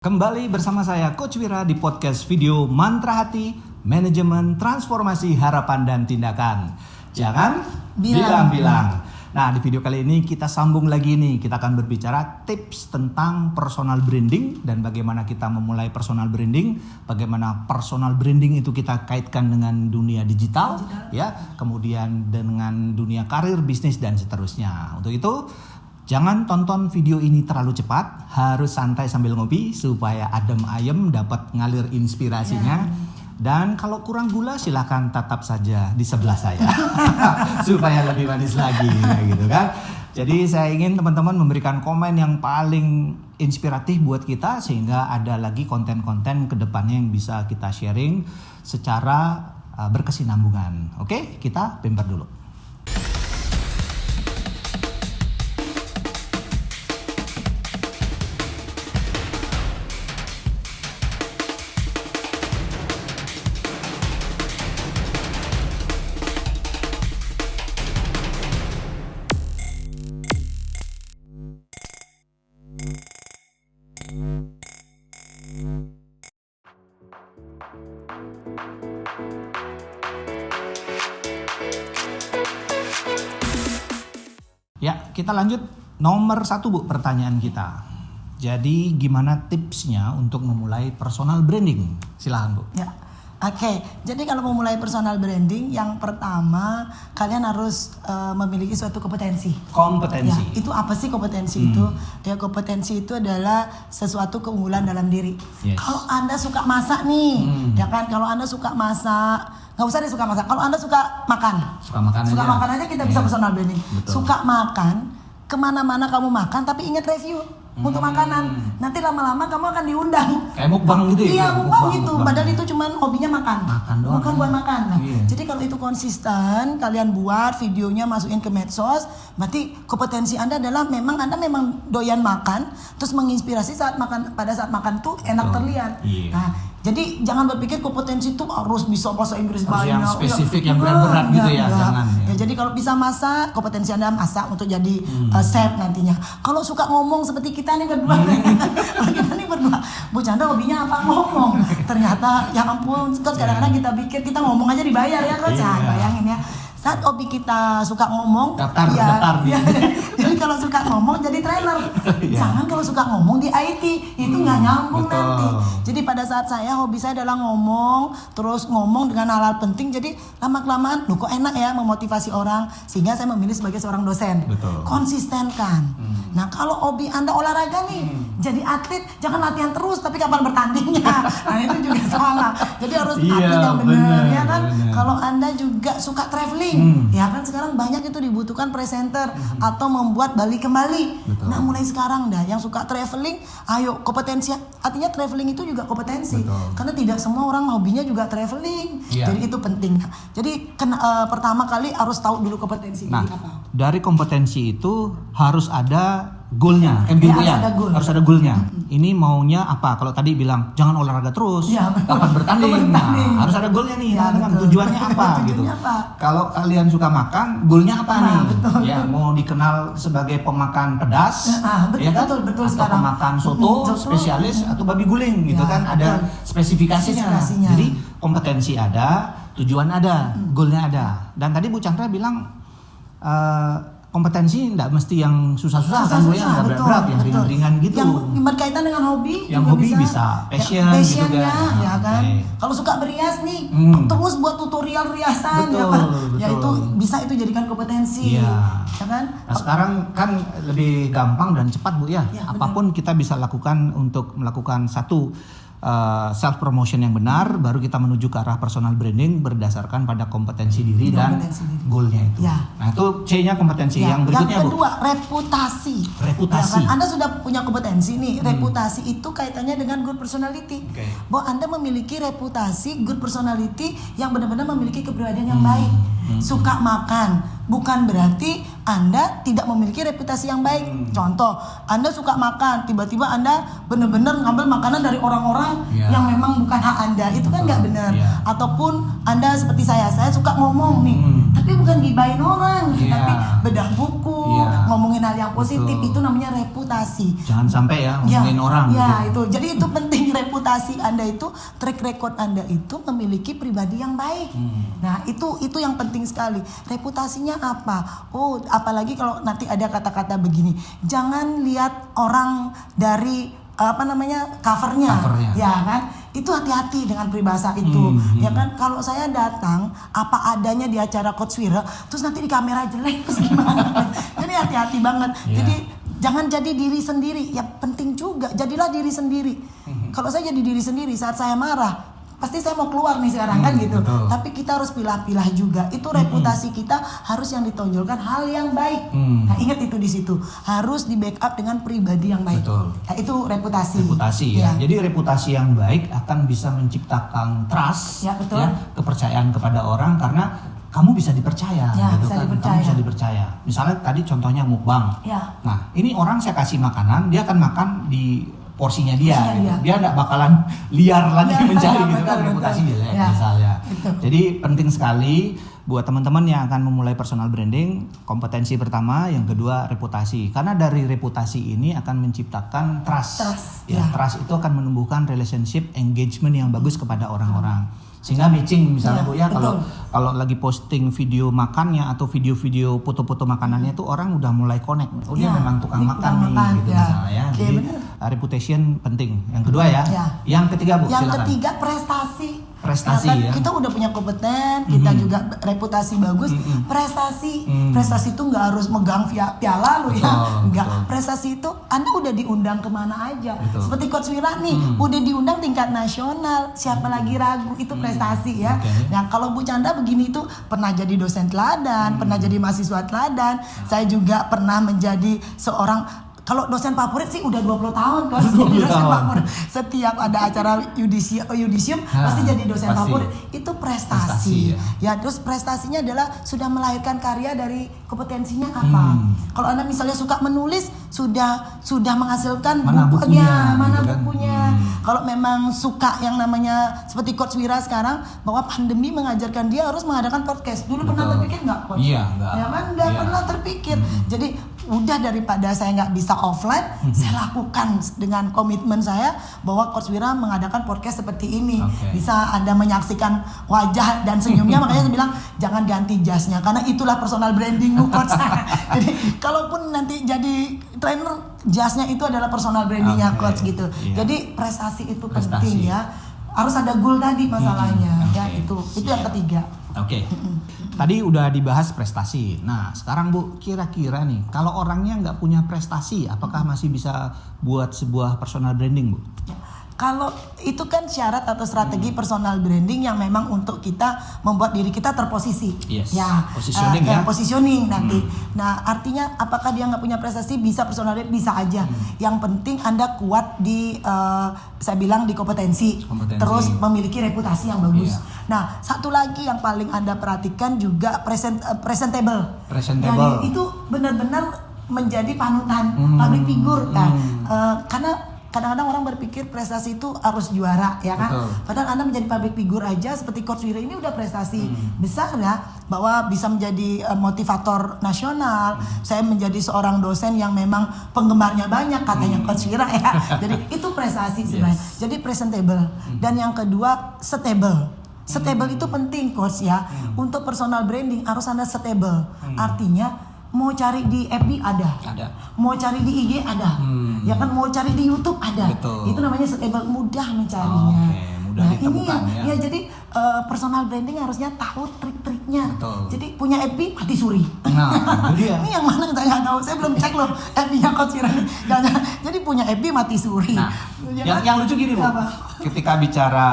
Kembali bersama saya Coach Wira di podcast video Mantra Hati, Manajemen Transformasi Harapan dan Tindakan. Jangan bilang-bilang. Nah, di video kali ini kita sambung lagi nih. Kita akan berbicara tips tentang personal branding dan bagaimana kita memulai personal branding, bagaimana personal branding itu kita kaitkan dengan dunia digital, ya, kemudian dengan dunia karir, bisnis dan seterusnya. Untuk itu, jangan tonton video ini terlalu cepat, harus santai sambil ngopi supaya adem ayem dapat ngalir inspirasinya. Dan kalau kurang gula silahkan tatap saja di sebelah saya supaya lebih manis lagi, gitu kan. Jadi saya ingin teman-teman memberikan komen yang paling inspiratif buat kita sehingga ada lagi konten-konten kedepannya yang bisa kita sharing secara berkesinambungan. Oke, kita bemper dulu. Ya, kita lanjut nomor 1 Bu, pertanyaan kita. Jadi gimana tipsnya untuk memulai personal branding? Silahkan Bu. Ya, oke. Jadi kalau memulai personal branding, yang pertama kalian harus memiliki suatu kompetensi. Kompetensi. Ya, itu apa sih kompetensi itu? Ya, kompetensi itu adalah sesuatu keunggulan dalam diri. Yes. Kalau Anda suka masak nih, ya kan? Kalau Anda suka masak, nggak usah deh suka masak. Kalau Anda suka makan, Suka makan aja kita bisa personal branding. Betul. Suka makan, kemana-mana kamu makan, tapi ingat review untuk makanan. Nanti lama-lama kamu akan diundang. Kayak mukbang gitu ya? Iya, mukbang gitu. Mukbang. Padahal itu cuma hobinya makan. Makan doang. Bukan buat makan. Nah, Iya. jadi kalau itu konsisten, kalian buat videonya, masukin ke medsos, berarti kompetensi Anda adalah memang doyan makan, terus menginspirasi pada saat makan tuh enak terlihat. Iya. Nah, jadi jangan berpikir kompetensi itu harus bisa bahasa Inggris Harus banyak. yang spesifik, yang berat-berat gitu ya, jangan. Ya, jadi kalau bisa masak, kompetensi Anda masak untuk jadi chef nantinya. Kalau suka ngomong seperti kita nih berdua, kita nih berdua, Bu Chandra hobinya apa? Ngomong. Ternyata ya ampun, Coach, kadang-kadang kita pikir kita ngomong aja dibayar ya Coach. Iya. Bayangin ya. Saat hobi kita suka ngomong, daftar. jadi kalau suka ngomong jadi trainer. Jangan kalau suka ngomong di IT, itu nggak nyambung betul. nanti. Jadi pada saat hobi saya adalah ngomong, terus ngomong dengan hal-hal penting. Jadi lama-kelamaan, kok enak ya memotivasi orang, sehingga saya memilih sebagai seorang dosen. Betul. Konsistenkan. Nah kalau hobi Anda olahraga nih, jadi atlet, jangan latihan terus, tapi kapan bertandingnya? Nah itu juga salah. Jadi harus atlet yang benar, ya kan? Bener. Kalau Anda juga suka traveling, ya kan sekarang banyak itu dibutuhkan presenter atau membuat Bali kembali. Betul. Nah mulai sekarang dah, yang suka traveling, ayo kompetensi. Artinya traveling itu juga kompetensi. Betul. Karena tidak semua orang hobinya juga traveling. Iya. Jadi itu penting. Nah, jadi pertama kali harus tahu dulu kompetensi. Nah, Jadi apa? dari kompetensi itu harus ada goalnya, Ya, ya, harus harus ada goal. ada goalnya. Ini maunya apa? Kalau tadi bilang jangan olahraga terus, Ya, betul. kapan bertanding. Bertanding. Nah, harus ada goalnya nih, Ya, teman-teman. betul. Tujuannya apa gitu. Tujuannya apa? Kalau kalian suka makan, goalnya apa Nah, nih? betul. Ya, mau dikenal sebagai pemakan pedas, Betul, ya kan? betul Atau sekarang. pemakan soto, spesialis atau babi guling gitu Ya, kan? Ada betul. spesifikasinya. Spesifikasinya. Jadi kompetensi ada, tujuan ada, goalnya ada. Dan tadi Bu Chandra bilang kompetensi enggak mesti yang susah-susah kan Bu ya, enggak betul, berat-berat, yang betul. ringan-ringan gitu. Yang berkaitan dengan hobi Yang juga hobi bisa, passion gitu passionnya, kan. ya kan. Oke. Kalau suka berias nih, terus buat tutorial riasan, ya Betul, kan. Ya betul. itu bisa itu jadikan kompetensi, Iya. ya kan. Nah, sekarang kan lebih gampang dan cepat Bu ya. Ya, Apapun kita bisa lakukan untuk melakukan satu self promotion yang benar, baru kita menuju ke arah personal branding berdasarkan pada kompetensi diri dan Kompetensi diri. goalnya itu. Ya. Nah itu C-nya kompetensi. Ya, Yang berikutnya yang Bu. kedua, reputasi. Reputasi. Ya kan? Anda sudah punya kompetensi nih. Reputasi itu kaitannya dengan good personality. Oke. Bahwa Anda memiliki reputasi good personality yang benar-benar memiliki kepribadian yang baik. Suka makan, bukan berarti Anda tidak memiliki reputasi yang baik. Contoh, Anda suka makan, tiba-tiba Anda benar-benar ngambil makanan dari orang-orang Ya. yang memang bukan hak Anda. Itu kan nggak benar. Ya. Ataupun Anda seperti saya suka ngomong nih, tapi bukan gibahin orang, Ya. tapi bedah buku, Iya. ngomongin hal yang positif. Betul. Itu namanya reputasi. Jangan sampai ya ngomongin orang ya gitu. itu. Jadi itu penting, reputasi Anda itu, track record Anda itu memiliki pribadi yang baik. Nah, itu yang penting sekali. Reputasinya apa? Oh, apalagi kalau nanti ada kata-kata begini. Jangan lihat orang dari covernya, ya kan? Itu hati-hati dengan peribahasa itu, ya kan? Kalau saya datang apa adanya di acara Coach Wira, terus nanti di kamera jelek, terus gimana? Jadi hati-hati banget. Jadi jangan jadi diri sendiri. Ya penting juga, jadilah diri sendiri. Kalau saya jadi diri sendiri saat saya marah, pasti saya mau keluar nih sekarang kan gitu. Betul. Tapi kita harus pilah-pilah juga. Itu reputasi kita harus yang ditonjolkan hal yang baik. Nah, ingat itu di situ. Harus di backup dengan pribadi yang baik. Betul. Nah, itu reputasi. Reputasi ya. Jadi reputasi yang baik akan bisa menciptakan trust, Ya, betul. kepercayaan kepada orang karena kamu bisa dipercaya, Ya, gitu bisa kan? dipercaya. Kamu bisa dipercaya. Misalnya tadi contohnya mukbang. Ya. Nah, ini orang saya kasih makanan, dia akan makan di porsinya dia, gitu. dia. Dia nggak bakalan liar lagi Ya, mencari ya, gitu betul, kan, betul. reputasi jelek Ya, misalnya. betul. Jadi penting sekali buat teman-teman yang akan memulai personal branding, kompetensi pertama, yang kedua reputasi. Karena dari reputasi ini akan menciptakan trust. Trust itu akan menumbuhkan relationship engagement yang bagus kepada orang-orang. Sehingga matching misalnya Bu ya, kalau lagi posting video makannya atau video-video foto-foto makanannya itu orang udah mulai connect. Oh dia memang tukang makan nih gitu misalnya ya. Jadi reputation penting. Yang kedua ya. Yang ketiga Bu, yang silakan. ketiga prestasi. Prestasi ya. Kita udah punya kompeten, kita juga reputasi bagus. Prestasi itu nggak harus megang piala lu ya, nggak. Prestasi itu Anda udah diundang kemana aja. Seperti Coach Wira nih, udah diundang tingkat nasional. Siapa lagi ragu, itu prestasi ya. Nah kalau Bu Chandra begini itu pernah jadi dosen teladan, pernah jadi mahasiswa teladan. Saya juga pernah menjadi seorang. Kalau dosen favorit sih udah 20 tahun kan. Dosen favorit. Setiap ada acara yudisium pasti jadi dosen favorit. Itu prestasi ya. Terus prestasinya adalah sudah melahirkan karya dari kompetensinya apa. Kalau Anda misalnya suka menulis, sudah menghasilkan bukunya, mana bukunya. Kalau memang suka yang namanya seperti Coach Wira sekarang, bahwa pandemi mengajarkan dia harus mengadakan podcast. Dulu pernah terpikir nggak Coach? Iya, enggak. Ya kan nggak pernah terpikir. Jadi udah daripada saya nggak bisa offline, saya lakukan dengan komitmen saya bahwa Coach Wira mengadakan podcast seperti ini. Bisa Anda menyaksikan wajah dan senyumnya, makanya saya bilang jangan ganti jasnya karena itulah personal brandingmu Coach. Jadi kalaupun nanti jadi trainer, jasnya itu adalah personal brandingnya Coach gitu. Jadi prestasi itu penting ya. Harus ada goal tadi masalahnya ya, itu yang ketiga. Tadi udah dibahas prestasi. Nah sekarang Bu, kira-kira nih kalau orangnya nggak punya prestasi, apakah masih bisa buat sebuah personal branding Bu? Kalau itu kan syarat atau strategi personal branding yang memang untuk kita membuat diri kita terposisi. Ya, positioning ya. Positioning nanti. Nah, artinya apakah dia nggak punya prestasi bisa personal branding? Bisa aja. Yang penting Anda kuat di saya bilang di kompetensi. Terus memiliki reputasi yang bagus. Nah, satu lagi yang paling Anda perhatikan juga presentable. Jadi itu benar-benar menjadi panutan public figure kan. Karena kadang-kadang orang berpikir prestasi itu harus juara ya kan. Padahal Anda menjadi public figure aja seperti Coach Wira ini udah prestasi besar ya, bahwa bisa menjadi motivator nasional. Saya menjadi seorang dosen yang memang penggemarnya banyak katanya Coach Wira ya. Jadi itu prestasi sebenarnya. Jadi presentable. Dan yang kedua stable. Stable itu penting Coach ya. Untuk personal branding harus Anda stable. Artinya mau cari di FB ada. Mau cari di IG ada. Ya kan, mau cari di YouTube ada. Itu namanya stable, mudah mencarinya. Mudah ditemukan ya. Jadi personal branding harusnya tahu trik-triknya. Jadi punya FB mati suri. Nah, itu dia. Ini yang mana saya nggak tahu. Saya belum cek loh FB-nya Coach Wira. Jadi punya FB mati suri. Nah, yang lucu gini Bu. Ketika bicara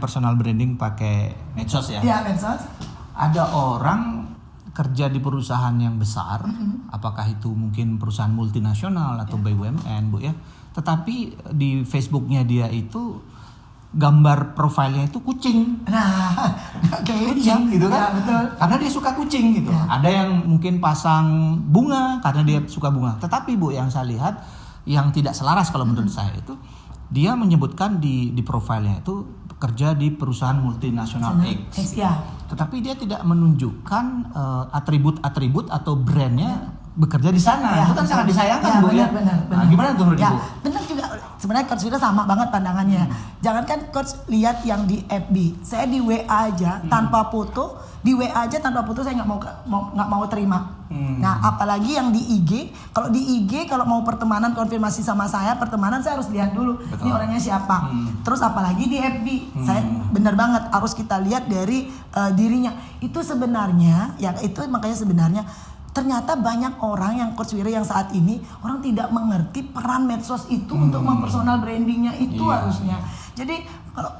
personal branding pakai medsos ya. Iya, medsos. Ada orang kerja di perusahaan yang besar, apakah itu mungkin perusahaan multinasional atau BUMN Bu ya, tetapi di Facebooknya dia itu gambar profilnya itu kucing. Nah, kucing gitu kan? Ya, betul. Karena dia suka kucing gitu. Ada yang mungkin pasang bunga karena dia suka bunga. Tetapi Bu, yang saya lihat yang tidak selaras kalau menurut saya itu, dia menyebutkan di profilnya itu kerja di perusahaan multinasional X. Tetapi dia tidak menunjukkan atribut-atribut atau brandnya bekerja di sana. Itu kan sangat disayangkan, Bu, ya. Benar. Nah, gimana tuh menurut Ya, Ibu? benar juga. Sebenarnya Coach Wira sama banget pandangannya. Jangan kan Coach lihat yang di FB. Saya di WA aja tanpa foto, saya nggak mau terima. Nah, apalagi yang di IG. Kalau di IG kalau mau pertemanan konfirmasi sama saya, saya harus lihat dulu ini orangnya siapa. Terus apalagi di FB. Saya benar banget harus kita lihat dari dirinya. Itu sebenarnya makanya sebenarnya ternyata banyak orang yang Coach Wira yang saat ini orang tidak mengerti peran medsos itu untuk mempersonal brandingnya itu harusnya. Jadi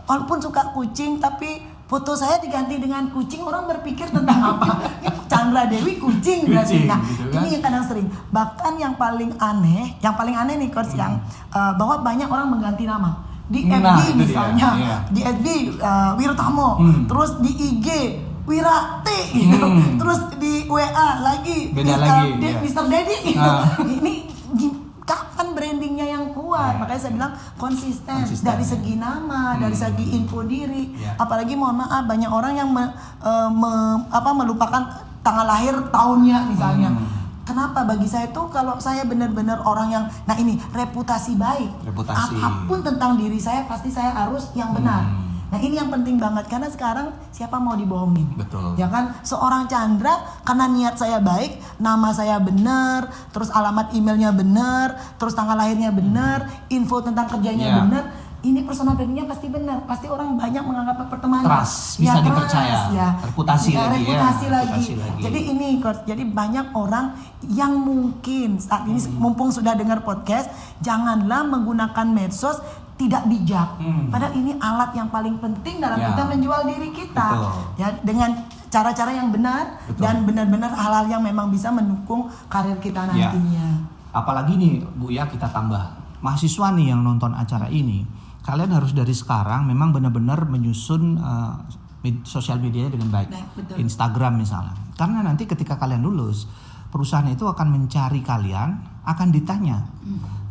walaupun suka kucing tapi foto saya diganti dengan kucing, orang berpikir tentang apa? Ini Chandra Dewi kucing berarti. Nah, gitu kan? Ini yang kadang sering. Bahkan yang paling aneh nih Coach yang bahwa banyak orang mengganti nama. Di FB misalnya, di FB Wirtamo, terus di IG Wirati gitu. Terus di WA lagi Mr. Dedi gitu. Ini kapan brandingnya yang kuat? Makanya saya bilang konsisten dari segi nama, dari segi info diri. Apalagi mohon maaf banyak orang yang melupakan tanggal lahir tahunnya misalnya. Kenapa? Bagi saya tuh kalau saya benar-benar orang yang reputasi baik. Apapun tentang diri saya pasti saya harus yang benar. Nah ini yang penting banget karena sekarang siapa mau dibohongin? Betul. Ya kan seorang Chandra karena niat saya baik, nama saya benar, terus alamat emailnya benar, terus tanggal lahirnya benar, info tentang kerjanya benar. Ini personal brandingnya pasti benar, pasti orang banyak menganggap pertemanan. Trust, bisa dipercaya. Reputasi lagi. Jadi ini Coach, jadi banyak orang yang mungkin saat ini mumpung sudah dengar podcast, janganlah menggunakan medsos tidak bijak. Padahal ini alat yang paling penting dalam kita menjual diri kita. Betul. Ya dengan cara-cara yang benar dan benar-benar hal-hal yang memang bisa mendukung karir kita nantinya. Apalagi nih Bu ya, kita tambah mahasiswa nih yang nonton acara ini. Kalian harus dari sekarang memang benar-benar menyusun sosial medianya dengan baik. Instagram misalnya. Karena nanti ketika kalian lulus, perusahaan itu akan mencari kalian, akan ditanya,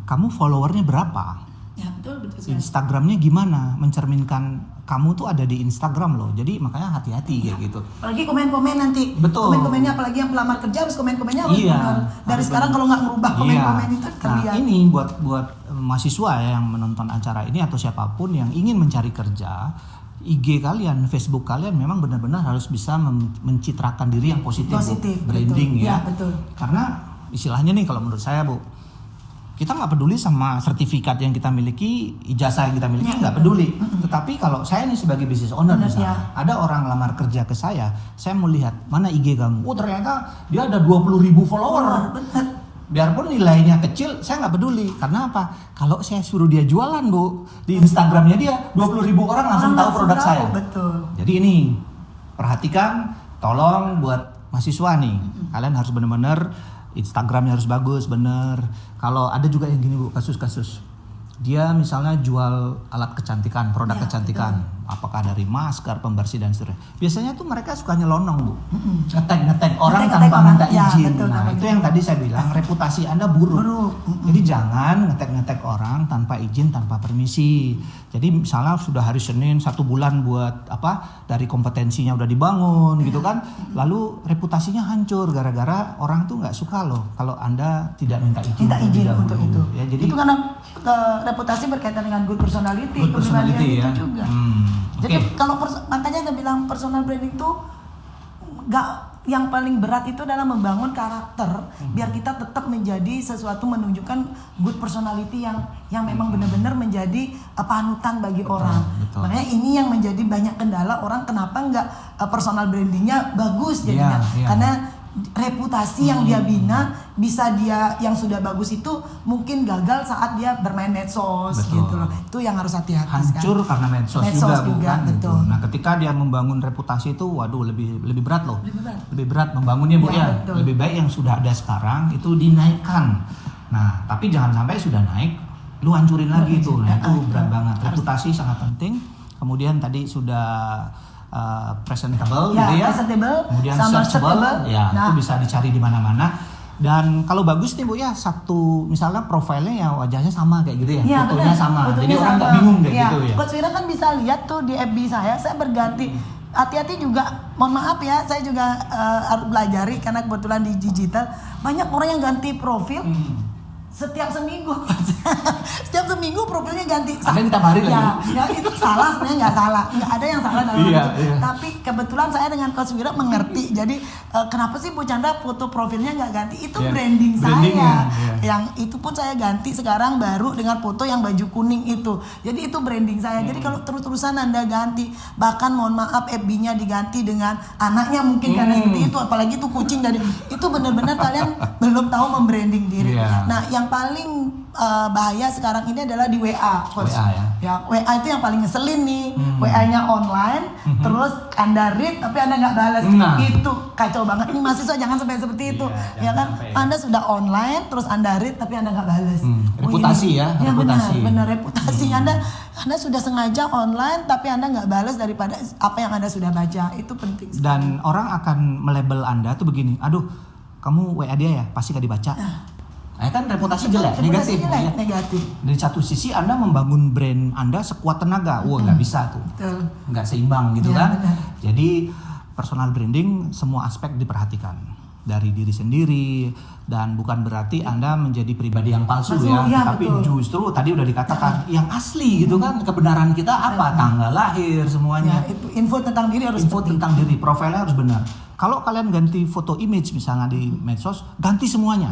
kamu followernya berapa? Ya, betul. Instagramnya gimana? Mencerminkan kamu tuh ada di Instagram loh. Jadi makanya hati-hati kayak gitu. Apalagi komen-komen nanti. Betul. Komen-komennya apalagi yang pelamar kerja harus komen-komennya harus benar. Dari sekarang kalau nggak merubah komen-komen itu terlihat. Nah, ini buat mahasiswa ya yang menonton acara ini atau siapapun yang ingin mencari kerja, IG kalian, Facebook kalian memang benar-benar harus bisa mencitrakan diri yang positif. Branding betul. Ya. Betul. Karena istilahnya nih kalau menurut saya Bu, kita nggak peduli sama sertifikat yang kita miliki, ijazah yang kita miliki nggak peduli. Tetapi kalau saya nih sebagai business owner misalnya, ada orang lamar kerja ke saya mau lihat mana IG kamu. Oh ternyata dia ada 20.000 follower. Biarpun nilainya kecil, saya nggak peduli. Karena apa? Kalau saya suruh dia jualan Bu di Instagramnya dia, 20.000 orang langsung tahu produk saya. Betul. Jadi ini perhatikan, tolong buat mahasiswa nih, kalian harus benar-benar Instagramnya harus bagus, bener. Kalau ada juga yang gini Bu, kasus-kasus. Dia misalnya jual alat kecantikan, produk kecantikan. Betul. Apakah dari masker, pembersih dan seterusnya. Biasanya tuh mereka suka nyelonong Bu. Ngetag orang tanpa minta izin. Betul, nah itu yang tadi saya bilang, reputasi Anda buruk. Jadi jangan ngetag orang tanpa izin, tanpa permisi. Jadi misalnya sudah hari Senin 1 bulan buat dari kompetensinya udah dibangun gitu kan. Lalu reputasinya hancur gara-gara orang tuh nggak suka loh kalau Anda tidak minta izin untuk itu. Ya, jadi itu karena reputasi berkaitan dengan good personality ya. Itu juga. Jadi kalau makanya kita bilang personal branding itu yang paling berat itu adalah membangun karakter biar kita tetap menjadi sesuatu menunjukkan good personality yang memang benar-benar menjadi panutan bagi orang. Makanya ini yang menjadi banyak kendala orang kenapa nggak personal brandingnya bagus jadinya karena reputasi yang dia bina bisa dia yang sudah bagus itu mungkin gagal saat dia bermain medsos gitu loh. Itu yang harus hati-hati. Hancur karena medsos juga bukan. Betul. Nah, ketika dia membangun reputasi itu waduh lebih berat loh. Lebih berat membangunnya Bu ya. Lebih baik yang sudah ada sekarang itu dinaikkan. Nah, tapi jangan sampai sudah naik lu hancurin lagi itu. Nah, itu berat banget. Reputasi sangat penting. Kemudian tadi sudah presentable gitu ya. Kemudian searchable ya, itu bisa dicari di mana-mana. Dan kalau bagus nih Bu ya, misalnya profilnya ya wajahnya sama kayak gitu ya, fotonya sama. Jadi orang nggak bingung kayak gitu ya. Coach Wira kan bisa lihat tuh di FB saya berganti hati-hati juga, mohon maaf ya, saya juga harus belajari karena kebetulan di digital banyak orang yang ganti profil setiap seminggu. Setiap seminggu profilnya ganti. Ada yang tiap hari lagi. Ya itu salah, sebenarnya nggak salah, nggak ada yang salah dalam Iya, itu. iya. Tapi kebetulan saya dengan Coach Wira mengerti. Jadi kenapa sih Bu Chandra foto profilnya nggak ganti? Itu Iya. branding Brandingnya, saya. iya. Yang itu pun saya ganti sekarang baru dengan foto yang baju kuning itu. Jadi itu branding saya. Jadi kalau terus-terusan Anda ganti, bahkan mohon maaf FB-nya diganti dengan anaknya mungkin karena seperti itu, apalagi itu kucing dari itu benar-benar kalian belum tahu membranding diri. Iya. Nah, yang paling bahaya sekarang ini adalah di WA, Coach. WA ya. Ya, WA itu yang paling ngeselin nih. WA-nya online, terus Anda read tapi Anda nggak balas. Nah. Itu kacau banget. Ini mahasiswa jangan sampai seperti itu. Iya, Ya kan? jangan sampai. Anda sudah online, terus Anda read tapi Anda nggak balas. Reputasi ini. ya, Ya reputasi. benar reputasi. Anda sudah sengaja online tapi Anda nggak balas daripada apa yang Anda sudah baca. Itu penting sekali. Dan orang akan melabel Anda tuh begini, aduh kamu WA dia ya, pasti gak dibaca. Nah, kan reputasi jelek, Reputasi negatif. jelek, Ya. negatif. Dari satu sisi Anda membangun brand Anda sekuat tenaga, wah nggak bisa tuh, Betul. nggak seimbang gitu Ya, kan. benar. Jadi personal branding semua aspek diperhatikan dari diri sendiri, dan bukan berarti Anda menjadi pribadi yang palsu Palsu, ya, ya, tapi betul. justru tadi udah dikatakan yang asli gitu kan, kebenaran kita apa, tanggal lahir semuanya. Ya, itu info tentang diri harus Info penting. tentang diri, profilnya harus benar. Kalau kalian ganti foto image misalnya di medsos, ganti semuanya.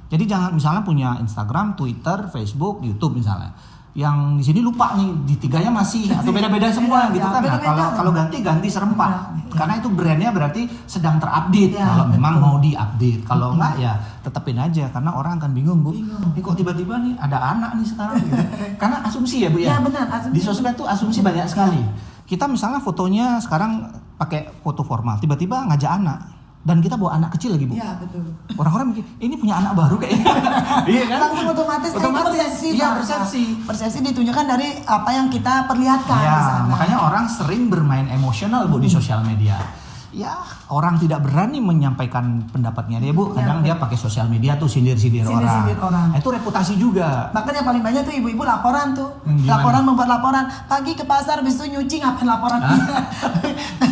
Jadi jangan misalnya punya Instagram, Twitter, Facebook, YouTube misalnya. Yang di sini lupa nih, di tiganya masih atau beda-beda semua Ya, gitu kan. Nah, beda-beda. kalau ganti serempak. Ya. Karena itu brandnya berarti sedang terupdate. Ya, Kalau memang betul. mau diupdate, kalau enggak ya tetepin aja karena orang akan bingung, Bu. Ini kok tiba-tiba nih ada anak nih sekarang gitu. Karena asumsi ya, Bu ya. Ya, benar, asumsi. Di sosmed tuh asumsi banyak sekali. Kita misalnya fotonya sekarang pakai foto formal, tiba-tiba ngajak anak, dan kita bawa anak kecil lagi, Bu. Ya, betul. Orang-orang mikir ini punya anak baru kayaknya. Iya kan? Langsung otomatis itu persepsi. Iya, Pak. persepsi. Persepsi ditunjukkan dari apa yang kita perlihatkan di Ya, sana. makanya orang sering bermain emosional, Bu, di sosial media. Ya, orang tidak berani menyampaikan pendapatnya dia, Bu. Kadang dia pakai sosial media tuh sindir-sindir orang. Sindir-sindir orang. Nah, itu reputasi juga. Bahkan yang paling banyak tuh ibu-ibu laporan tuh. Gimana? Laporan, membuat laporan. Pagi ke pasar, habis itu nyuci, ngapain laporan?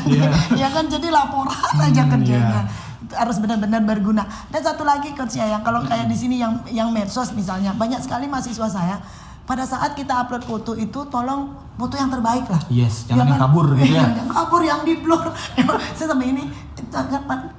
Iya. Ya kan, jadi laporan aja kerjanya. iya. Itu harus benar-benar berguna. Dan satu lagi Coach ya, yang kalau kayak di sini yang medsos misalnya, banyak sekali mahasiswa saya pada saat kita upload foto itu tolong foto yang terbaik lah. Yes, jangan Ya yang kan? kabur gitu ya. Yang kabur, yang di blur. Saya sampai ini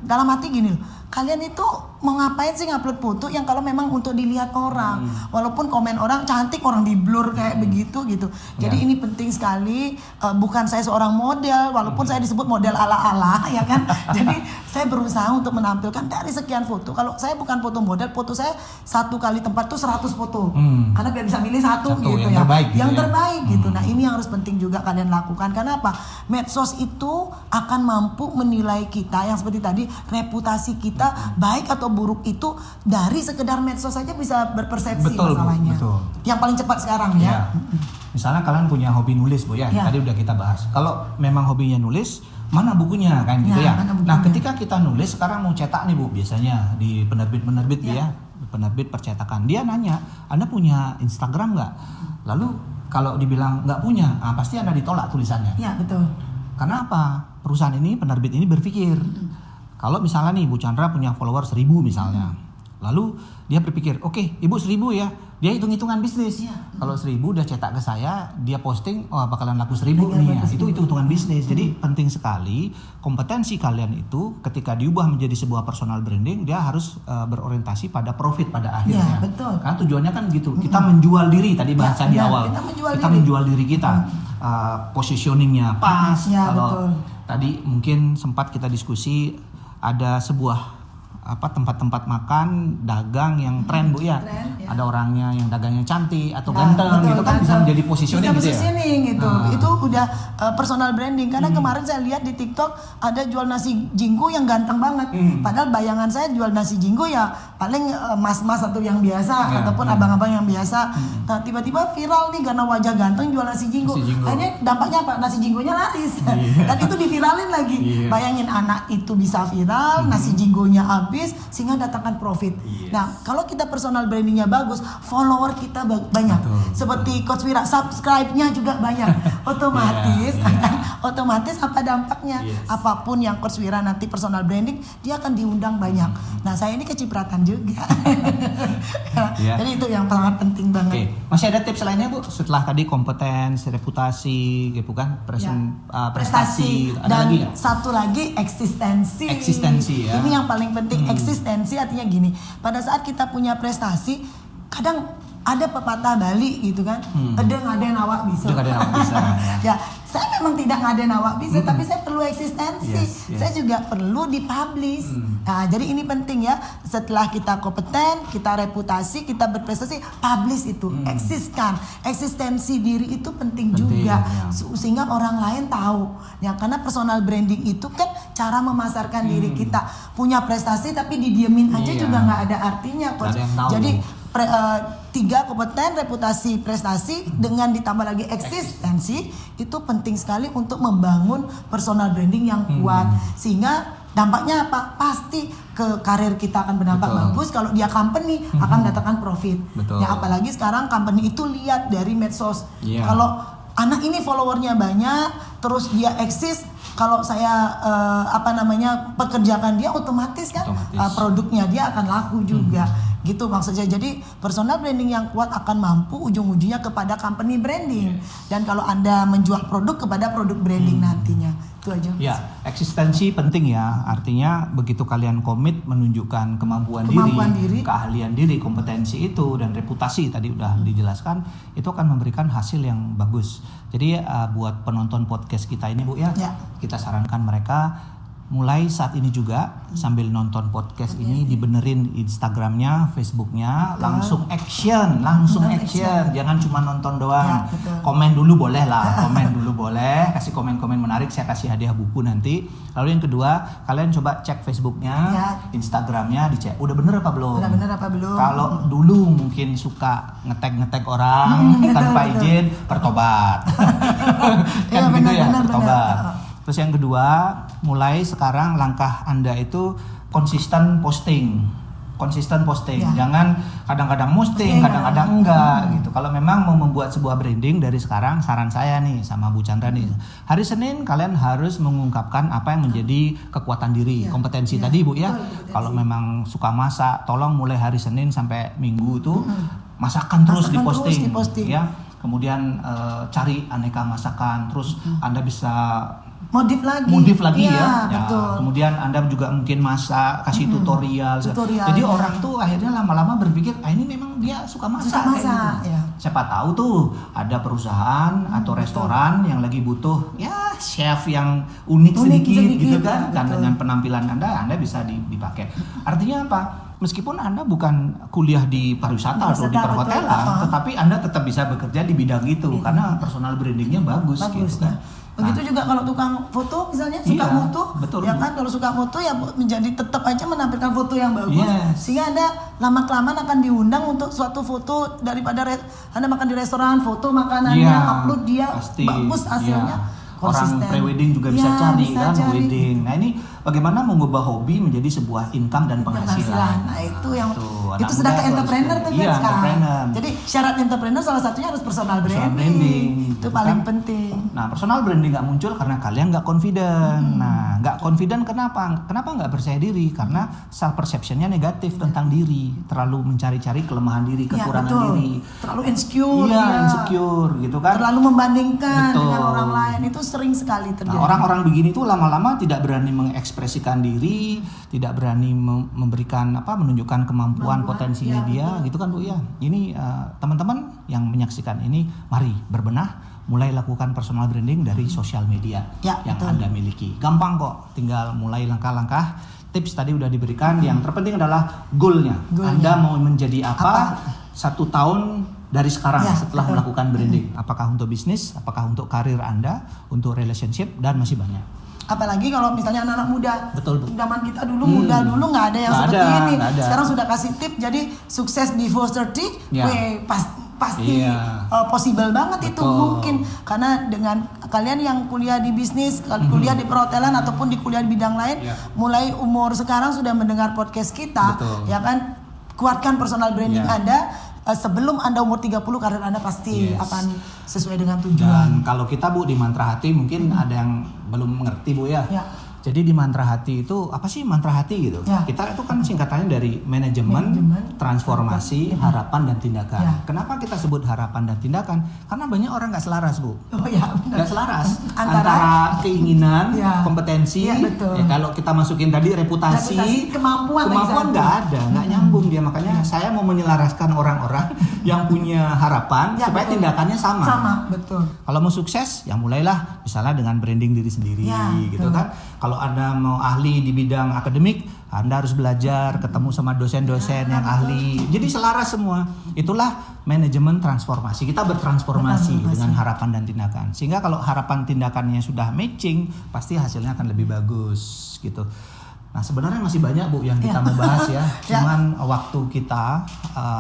dalam hati gini loh. Kalian itu mau ngapain sih ngupload foto yang kalau memang untuk dilihat orang, walaupun komen orang cantik, orang di blur kayak begitu gitu. Jadi ini penting sekali. Bukan saya seorang model, walaupun saya disebut model ala-ala ya kan. Jadi saya berusaha untuk menampilkan dari sekian foto. Kalau saya bukan foto model, foto saya satu kali tempat tuh 100 foto. Karena biar bisa milih satu gitu yang ya. terbaik gitu Yang ya. terbaik gitu. Nah ini yang harus penting juga kalian lakukan. Karena apa? Medsos itu akan mampu menilai kita yang seperti tadi, reputasi kita baik atau buruk itu dari sekedar medsos saja bisa berpersepsi. Betul, Bu, masalahnya. betul. Yang paling cepat sekarang Ya. ya. Misalnya kalian punya hobi nulis, Bu ya. Ya. Tadi udah kita bahas. Kalau memang hobinya nulis, mana bukunya kan gitu ya. Ya, mana bukunya. Nah, ketika kita nulis sekarang mau cetak nih, Bu, biasanya di penerbit-penerbit ya, penerbit percetakan. Dia nanya, "Anda punya Instagram nggak?" Lalu kalau dibilang nggak punya, pasti Anda ditolak tulisannya. Ya betul. Karena apa? Perusahaan ini, penerbit ini berpikir, kalau misalnya nih Bu Chandra punya follower 1000 misalnya, lalu dia berpikir, oke, Ibu 1000 ya, dia hitung-hitungan bisnis. Iya. Kalau 1000 udah cetak ke saya, dia posting, oh bakalan laku 1000 Iya, nih ya. bagus. Itu hitung-hitungan bisnis. Jadi penting sekali kompetensi kalian itu ketika diubah menjadi sebuah personal branding, dia harus berorientasi pada profit pada akhirnya. Iya, betul. Karena tujuannya kan gitu, kita menjual diri tadi bahasa di benar. awal. Kita menjual Kita diri. menjual diri kita. Positioningnya pas. Ya, Kalau betul. tadi mungkin sempat kita diskusi ada sebuah tempat-tempat makan dagang yang tren, Bu ya. Tren, ya. Ada orangnya yang dagangnya cantik atau Nah, ganteng betul, gitu kan, bisa ganteng. menjadi positioning Bisa gitu ya. positioning gitu. Nah. Itu udah personal branding. Karena kemarin saya lihat di TikTok ada jual nasi jinggo yang ganteng banget. Padahal bayangan saya jual nasi jinggo ya paling mas-mas atau yang biasa ataupun abang-abang yang biasa. Nah, tiba-tiba viral nih karena wajah ganteng jual nasi jinggo. Nasi jinggo. Akhirnya dampaknya apa? Nasi jinggonya laris. Iya. Dan itu diviralin lagi. Iya. Bayangin anak itu bisa viral, nasi jinggonya habis sehingga datangkan profit. Yes. Nah, kalau kita personal brandingnya bagus, follower kita banyak. Betul, Seperti Coach Wira, subscribe-nya juga banyak. otomatis Iya, iya. otomatis apa dampaknya? Yes. Apapun yang Coach Wira nanti personal branding, dia akan diundang banyak. Nah, saya ini kecipratan juga. Iya. Jadi itu yang sangat penting Oke, banget. masih ada tips lainnya Bu setelah tadi kompetensi, reputasi, gitu kan, prestasi, ada dan lagi ya? satu lagi eksistensi. Eksistensi, ya. Ini yang paling penting. Eksistensi artinya gini, pada saat kita punya prestasi, kadang ada pepatah Bali gitu kan, ngaden awak bisa. Itu kadang bisa. Ya. Ya, saya memang tidak ngaden awak bisa, tapi saya perlu eksistensi. Yes, yes. Saya juga perlu dipublish. Nah, jadi ini penting ya. Setelah kita kompeten, kita reputasi, kita berprestasi, publish itu, eksiskan. Eksistensi diri itu penting juga, ya. sehingga orang lain tahu. Ya, karena personal branding itu kan cara memasarkan diri kita. Punya prestasi tapi didiemin aja Iya. juga nggak ada artinya, Coach. Nggak ada yang tahu. Jadi 3 kompeten, reputasi, prestasi dengan ditambah lagi eksistensi itu penting sekali untuk membangun personal branding yang kuat, sehingga dampaknya apa? Pasti ke karir kita akan berdampak Betul. bagus. Kalau dia company akan mendatangkan profit. Betul. Ya, apalagi sekarang company itu lihat dari medsos. Iya. Kalau anak ini followernya banyak, terus dia eksis, kalau saya pekerjakan dia, otomatis kan Otomatis. produknya dia akan laku juga. Gitu maksudnya. Jadi personal branding yang kuat akan mampu ujung-ujungnya kepada company branding. Dan kalau Anda menjual produk kepada produk branding nantinya. Itu aja. Ya, eksistensi penting ya. Artinya begitu kalian komit menunjukkan kemampuan diri. keahlian diri, kompetensi itu dan reputasi tadi udah dijelaskan, itu akan memberikan hasil yang bagus. Jadi buat penonton podcast kita ini Bu ya, kita sarankan mereka mulai saat ini juga sambil nonton podcast ini dibenerin Instagramnya, Facebooknya, langsung action, jangan cuma nonton doang. Ya, Komen dulu boleh lah, kasih komen-komen menarik, saya kasih hadiah buku nanti. Lalu yang kedua, kalian coba cek Facebooknya, Instagramnya, dicek udah bener apa belum. Kalau dulu mungkin suka ngetek orang tanpa izin, pertobat. Kan gitu ya, pertobat. Terus yang kedua, mulai sekarang langkah Anda itu konsisten posting. Jangan kadang-kadang posting, kadang-kadang enggak gitu. Kalau memang mau membuat sebuah branding dari sekarang, saran saya nih sama Bu Chandra nih. Hari Senin kalian harus mengungkapkan apa yang menjadi kekuatan diri, kompetensi tadi Bu ya. Kalau memang suka masak, tolong mulai hari Senin sampai Minggu tuh masakan terus diposting. Ya. Kemudian cari aneka masakan, terus Anda bisa modif lagi ya. Betul. Kemudian Anda juga mungkin masak, kasih tutorial. Jadi orang tuh akhirnya lama-lama berpikir, ini memang dia suka masak. Kayak gitu. Ya. Siapa tahu tuh ada perusahaan atau restoran yang lagi butuh ya chef yang unik sedikit gitu kan. Dan dengan penampilan Anda bisa dipakai. Artinya apa? Meskipun Anda bukan kuliah di pariwisata atau di perhotelan, tetapi Anda tetap bisa bekerja di bidang itu karena personal brandingnya bagus gitu kan. Begitu juga kalau tukang foto misalnya suka mutu, ya kan, kalau suka mutu ya menjadi tetap aja menampilkan foto yang bagus, sehingga Anda lama-kelamaan akan diundang untuk suatu foto daripada Anda makan di restoran, foto makanannya, upload dia bagus hasilnya. Orang pre-wedding juga bisa cari kan, wedding. Nah ini bagaimana mengubah hobi menjadi sebuah income dan penghasilan. Nah itu yang itu sudah ke entrepreneur tuh kan sekarang. Jadi syarat entrepreneur salah satunya harus personal branding. Itu paling penting. Nah personal branding nggak muncul karena kalian nggak confident. Nah nggak confident kenapa? Kenapa nggak percaya diri? Karena self perceptionnya negatif tentang diri. Terlalu mencari-cari kelemahan diri, kekurangan diri. Terlalu insecure. Insecure gitu kan. Terlalu membandingkan dengan orang lain, itu sering sekali terjadi. Nah, orang-orang begini tuh lama-lama tidak berani mengekspresikan diri, tidak berani memberikan menunjukkan kemampuan potensinya dia, gitu kan Bu ya. Ini teman-teman yang menyaksikan ini, mari berbenah, mulai lakukan personal branding dari sosial media yang Anda miliki. Gampang kok, tinggal mulai langkah-langkah. Tips tadi udah diberikan. Yang terpenting adalah goalnya. Anda mau menjadi apa? 1 tahun dari sekarang setelah melakukan branding. Apakah untuk bisnis, apakah untuk karir Anda, untuk relationship, dan masih banyak. Apalagi kalau misalnya anak-anak muda. Betul, Bu. Zaman kita dulu muda dulu nggak ada yang seperti ini. Sekarang sudah kasih tip, jadi sukses before 30, pasti possible banget. Betul. Itu mungkin karena dengan kalian yang kuliah di bisnis, kuliah di perhotelan ataupun di kuliah di bidang lain, mulai umur sekarang sudah mendengar podcast kita, ya kan, kuatkan personal branding Anda. sebelum Anda umur 30 karir Anda pasti Yes. akan sesuai dengan Dan tujuan. kalau kita Bu di mantra hati mungkin ada yang belum mengerti Bu ya. Ya. Jadi di mantra hati itu apa sih mantra hati gitu? Ya. Kita itu kan singkatannya dari manajemen, transformasi, harapan dan tindakan. Ya. Kenapa kita sebut harapan dan tindakan? Karena banyak orang nggak selaras Bu. Oh ya, benar. Nggak selaras Antara keinginan, Ya. kompetensi. Ya, betul. Kalau kita masukin tadi reputasi, kemampuan nggak ada, nggak nyambung dia. Makanya saya mau menyelaraskan orang-orang yang punya harapan Ya, supaya betul. tindakannya sama. Sama, betul. Kalau mau sukses, ya mulailah misalnya dengan branding diri sendiri, Ya, gitu betul. kan. Kalau Anda mau ahli di bidang akademik, Anda harus belajar, ketemu sama dosen-dosen yang ahli. Jadi selaras semua. Itulah manajemen transformasi. Kita bertransformasi dengan harapan dan tindakan. Sehingga kalau harapan tindakannya sudah matching, pasti hasilnya akan lebih bagus, gitu. Nah sebenarnya masih banyak Bu yang kita mau bahas ya. Cuman waktu kita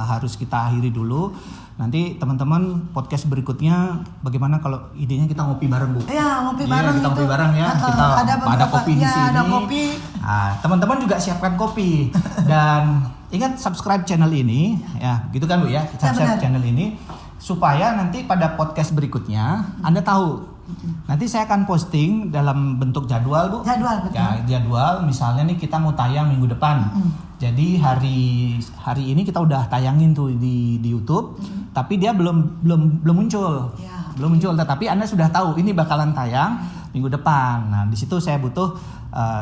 harus kita akhiri dulu. Nanti teman-teman podcast berikutnya bagaimana kalau idenya kita ngopi bareng Bu? Ya, ngopi Iya, bareng kita itu. ngopi bareng ya. Kita ada ada kopi di sini. Ada kopi. Nah, teman-teman juga siapkan kopi dan ingat subscribe channel ini ya, gitu kan Bu ya? Subscribe benar. channel ini supaya nanti pada podcast berikutnya Anda tahu. Nanti saya akan posting dalam bentuk jadwal Bu. Jadwal, betul. Ya, jadwal misalnya nih kita mau tayang minggu depan. Jadi hari ini kita udah tayangin tuh di YouTube, tapi dia belum muncul. Ya. Belum muncul, tetapi Anda sudah tahu ini bakalan tayang minggu depan. Nah, di situ saya butuh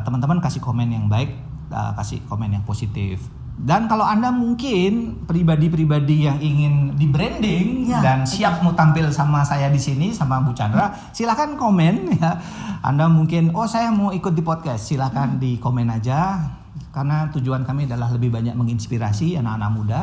teman-teman kasih komen yang baik, kasih komen yang positif. Dan kalau Anda mungkin pribadi-pribadi yang ingin di branding Ya, dan siap mau tampil sama saya di sini sama Bu Chandra, silakan komen ya. Anda mungkin saya mau ikut di podcast, silakan di komen aja. Karena tujuan kami adalah lebih banyak menginspirasi anak-anak muda.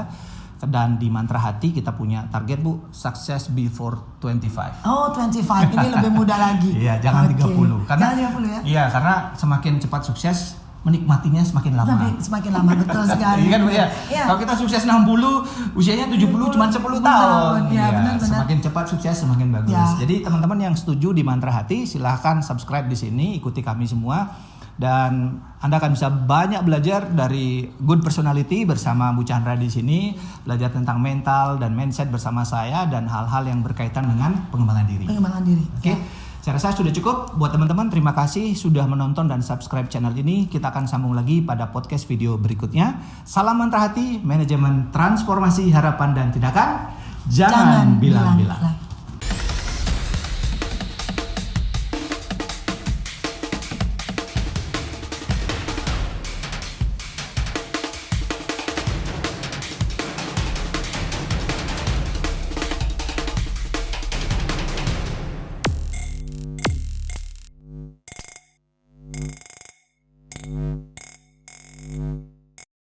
Dan di mantra hati kita punya target Bu, success before 25. Oh, 25. Ini lebih mudah lagi. Iya, jangan Oke. 30. Karena Jangan 30 ya. Iya, karena semakin cepat sukses, menikmatinya semakin lama. Semakin lama, betul sekali. Iya kan Bu ya? Iya. Kalau kita sukses 60, usianya 70 cuma 10 tahun. Ya, benar-benar. Semakin cepat sukses semakin bagus. Ya. Jadi teman-teman yang setuju di mantra hati silahkan subscribe di sini, ikuti kami semua. Dan Anda akan bisa banyak belajar dari Good Personality bersama Bu Chandra di sini, belajar tentang mental dan mindset bersama saya dan hal-hal yang berkaitan dengan pengembangan diri. Pengembangan diri. Oke, saya rasa sudah cukup buat teman-teman. Terima kasih sudah menonton dan subscribe channel ini. Kita akan sambung lagi pada podcast video berikutnya. Salam mantra hati, manajemen transformasi harapan dan tindakan. Jangan bilang-bilang.